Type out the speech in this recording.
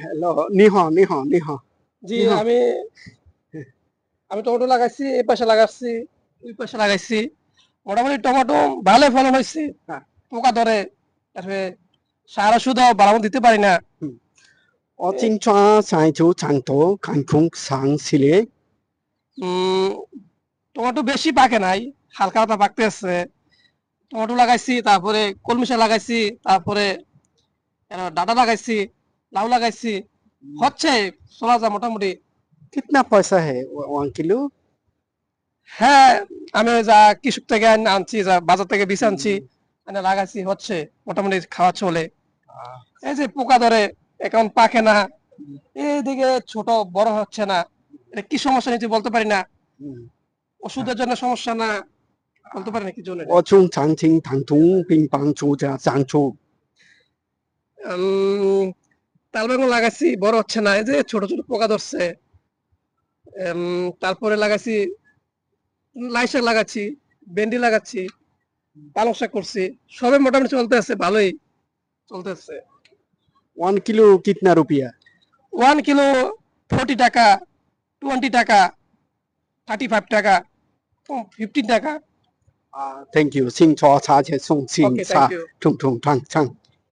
Hello, নিহ। জি, নিহ। আমি আমি tomato লাগাইছি, এই পাশে লাগাচ্ছি, ওই পাশে লাগাইছি। মোটামুটি টমেটো ভালো ফলন হয়েছে। হ্যাঁ। পোকা ধরে, তারপরে সার ওষুধও ভালো দিতে পারি না। অচিন চা চাইছো চাংতো কানখুং সাং সিলে উম, টমেটো বেশি পাকে নাই, হালকা হালকা পাকতে আছে। টমেটো লাগাইছি, তারপরে কলমি শাক লাগাইছি, তারপরে ডাটা লাগাইছি, লাউ লাগাইছি, হচ্ছে চলা যায় মোটামুটি। कितना पैसा है 1 किलो? হ্যাঁ, আমি ওই যা কৃষক থেকে আনছি, যা বাজার থেকে বীজ আনছি, এনে লাগাইছি, হচ্ছে মোটামুটি খাওয়া চলে। এই যে পোকা ধরে, এখন পাকে না, এইদিকে ছোট বড় হচ্ছে না, এটা কি সমস্যা নিতে বলতে পারি না। ওষুধের জন্য সমস্যা না, বলতে পারি না কি জন্য এটা। 我从长青塘东乒乓球家长球 তাল বেগুন লাগাইছি, বড় হচ্ছে না, এই যে ছোট ছোট পোকা ধরছে। তারপরে লাগাইছি লাই শাক লাগাচ্ছি, ভেন্ডি লাগাচ্ছি, পালং শাক করছি, সবে মোটামুটি চলতে আছে, ভালোই চলতে আছে। 1 किलो कितना रुपया? 1 কিলো 40 টাকা, 20 টাকা, 35 টাকা, 15 টাকা। Thank you 新潮茶且送ওকে,新茶 থ্যাংক ইউ।冲冲汤汤